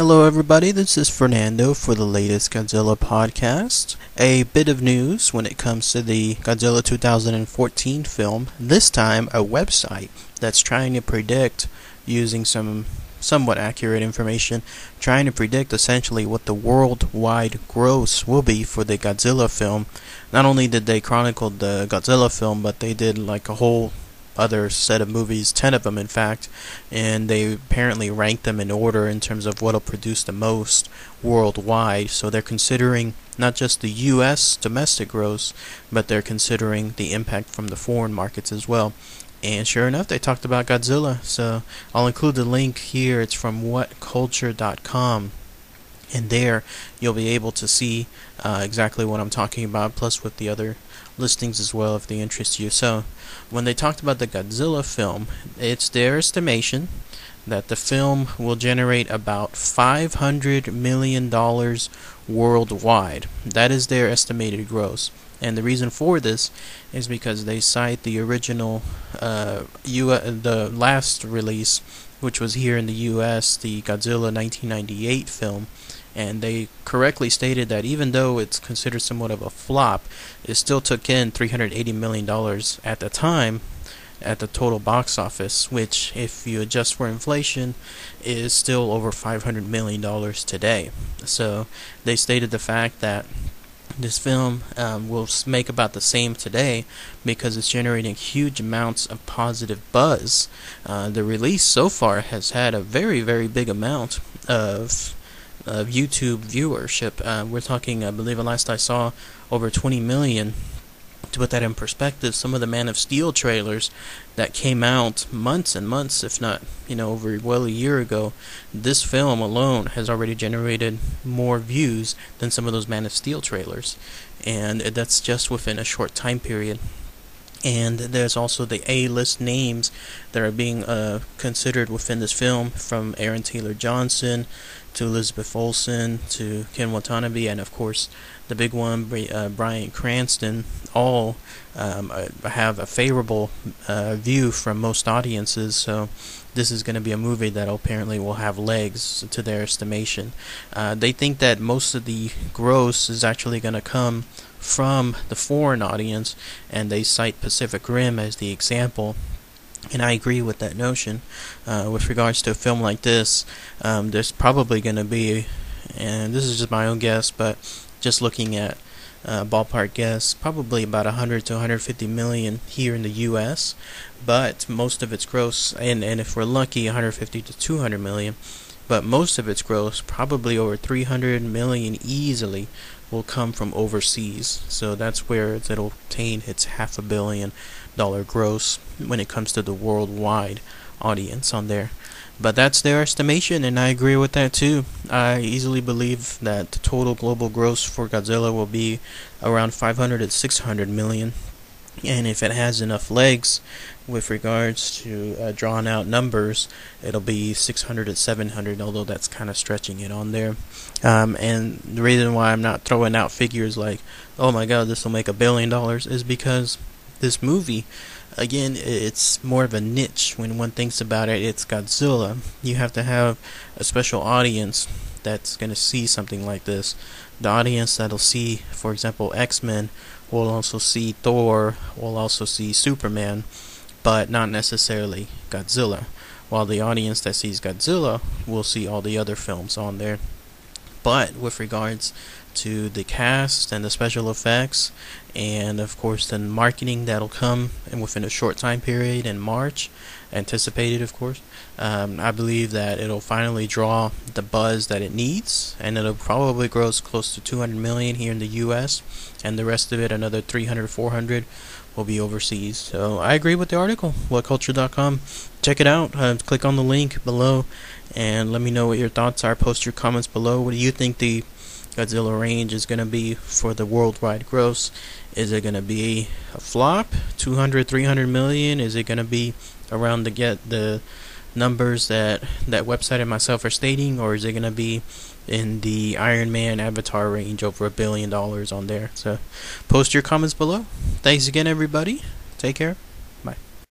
Hello everybody, this is Fernando for the latest Godzilla Podcast. A bit of news when it comes to the Godzilla 2014 film, this time a website that's trying to predict, using some somewhat accurate information, trying to predict essentially what the worldwide gross will be for the Godzilla film. Not only did they chronicle the Godzilla film, but they did like a whole other set of movies, 10 of them in fact, and they apparently ranked them in order in terms of what'll produce the most worldwide. So they're considering not just the US domestic gross, but they're considering the impact from the foreign markets as well. And sure enough, they talked about Godzilla, so I'll include the link here. It's from whatculture.com. And there you'll be able to see exactly what I'm talking about, plus with the other listings as well if they interest you. So when they talked about the Godzilla film, it's their estimation that the film will generate about $500 million worldwide. That is their estimated gross. And the reason for this is because they cite the original, the last release, which was here in the US, the Godzilla 1998 film. And they correctly stated that even though it's considered somewhat of a flop, it still took in $380 million at the time at the total box office, which, if you adjust for inflation, is still over $500 million today. So they stated the fact that this film will make about the same today because it's generating huge amounts of positive buzz. The release so far has had a very, very big amount of YouTube viewership. We're talking, I believe the last I saw, over 20 million. To put that in perspective, some of the Man of Steel trailers that came out months and months, if not, over a year ago, this film alone has already generated more views than some of those Man of Steel trailers. And that's just within a short time period. And there's also the A-list names that are being considered within this film, from Aaron Taylor Johnson to Elizabeth Olsen to Ken Watanabe, and of course the big one, Bryan Cranston. All have a favorable view from most audiences, so this is going to be a movie that apparently will have legs to their estimation. They think that most of the gross is actually going to come from the foreign audience, and they cite Pacific Rim as the example. And I agree with that notion. With regards to a film like this, there's probably going to be, and this is just my own guess, but just looking at ballpark guess, probably about 100 to 150 million here in the U.S., but most of its gross, and if we're lucky, 150 to 200 million, but most of its gross, probably over 300 million easily, will come from overseas. So that's where it'll obtain its $500 million gross when it comes to the worldwide audience on there. But that's their estimation, and I agree with that too. I easily believe that the total global gross for Godzilla will be around 500 to 600 million. And if it has enough legs with regards to drawn out numbers, it'll be 600 to 700, although that's kind of stretching it on there. And the reason why I'm not throwing out figures like, oh my god, this will make $1 billion, is because this movie, again, it's more of a niche. When one thinks about it, it's Godzilla. You have to have a special audience that's going to see something like this. The audience that'll see, for example, X-Men, will also see Thor, will also see Superman, but not necessarily Godzilla. While the audience that sees Godzilla will see all the other films on there. But with regards to the cast and the special effects, and of course the marketing that'll come and within a short time period in March, anticipated of course, I believe that it'll finally draw the buzz that it needs, and it'll probably gross close to 200 million here in the US, and the rest of it, another 300 400, will be overseas. So I agree with the article, whatculture.com. Check it out. Click on the link below and let me know what your thoughts are. Post your comments below. What do you think the Godzilla range is going to be for the worldwide gross? Is it going to be a flop, 200 300 million? Is it going to be around to get the numbers that website and myself are stating, or is it going to be in the Iron Man Avatar range, over $1 billion on there? So post your comments below. Thanks again, everybody. Take care.